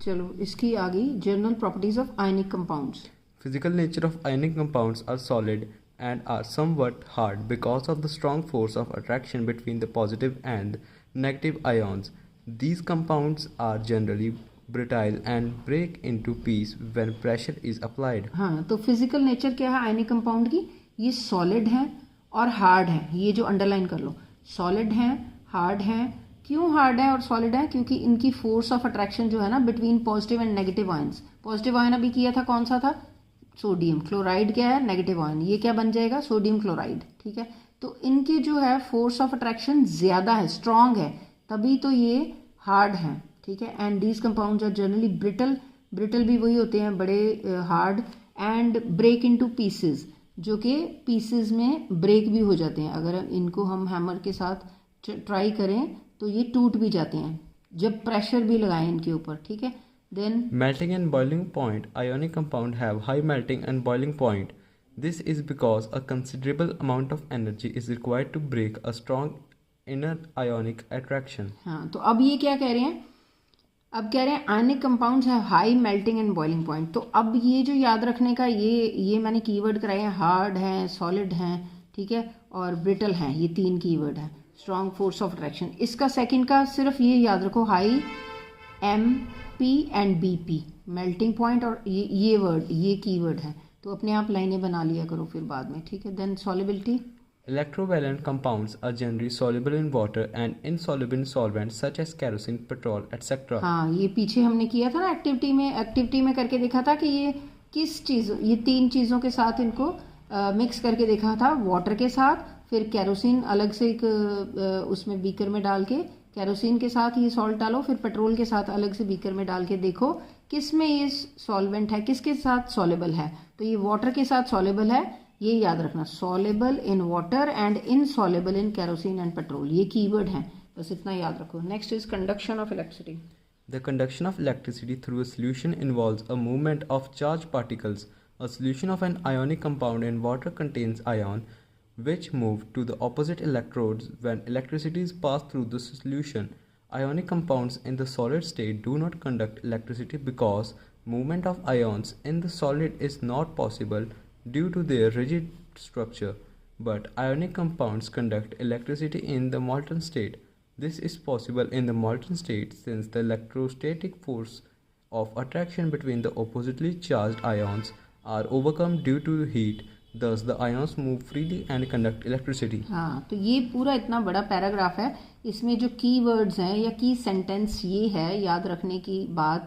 चलो इसकी आ गई general properties of ionic compounds. Physical nature of ionic compounds are solid and are somewhat hard because of the strong force of attraction between the positive and negative ions. These compounds are generally brittle and break into pieces when pressure is applied. हाँ, तो physical nature क्या है ionic compound की? ये solid है और hard है. ये जो अंडरलाइन कर लो, सॉलिड है, हार्ड है. क्यों हार्ड है और सॉलिड है? क्योंकि इनकी फोर्स ऑफ अट्रैक्शन जो है ना between positive and negative ions. Positive ion अभी किया था, कौन सा था? सोडियम. क्लोराइड क्या है? Negative ion. ये क्या बन जाएगा? Sodium chloride. ठीक है, तो इनके जो है फोर्स ऑफ अट्रैक्शन ज्यादा है, स्ट्रांग है, तभी तो ये हार्ड है. ठीक है, and these compounds are generally brittle. Brittle भी वही होते हैं, बड़े hard. And break into pieces, जो कि पीसेस में ब्रेक भी हो जाते हैं. अगर इनको हम हैमर के साथ ट्राई करें तो ये टूट भी जाते हैं जब प्रेशर भी लगाएं इनके ऊपर. ठीक है, then Melting and boiling point. Ionic compounds have high melting and boiling point. This is because a considerable amount of energy is required to break a strong inner ionic attraction. हाँ, तो अब ये क्या कह रहे हैं? अब कह रहे हैं आयनिक कंपाउंड्स है high melting and boiling point. तो अब ये जो याद रखने का, ये मैंने कीवर्ड कराए हैं, हार्ड हैं, सॉलिड हैं, ठीक है, और ब्रिटल हैं. ये 3 कीवर्ड हैं. Strong force of attraction. इसका सेकंड का सिर्फ ये याद रखो, high M P and B P, melting point, और ये वर्ड, ये कीवर्ड है. तो अपने आप लाइनें बना लिया करो फिर बाद में. ठीक है, then solubility. Electrovalent compounds are generally soluble in water and insoluble in solvents such as kerosene, petrol, etc. हाँ, ये पीछे हमने किया था ना एक्टिविटी में करके देखा था कि ये किस चीज़, ये 3 चीज़ों के साथ इनको मिक्स करके देखा था. वाटर के साथ, फिर केरोसिन अलग से एक उसमें बीकर में डाल के, केरोसिन के साथ ये सॉल्ट डालो, फिर पेट्रोल के साथ अलग से बीकर में डाल के देखो किस में ये सॉल्वेंट है, किसके साथ सॉलेबल है. तो ये वाटर के साथ सॉलेबल है, ये याद रखना. Soluble in water and insoluble in kerosene and petrol, ये कीवर्ड हैं, बस इतना याद रखो. Next is conduction of electricity. The conduction of electricity through a solution involves a movement of charged particles. A solution of an ionic compound in water contains ion which move to the opposite electrodes when electricity is passed through the solution. Ionic compounds in the solid state do not conduct electricity because movement of ions in the solid is not possible due to their rigid structure, but ionic compounds conduct electricity in the molten state. This is possible in the molten state since the electrostatic force of attraction between the oppositely charged ions are overcome due to heat. Thus the ions move freely and conduct electricity. हाँ, तो ये पूरा इतना बड़ा paragraph है, इसमें जो की वर्ड्स हैं या की सेंटेंस ये है याद रखने की बात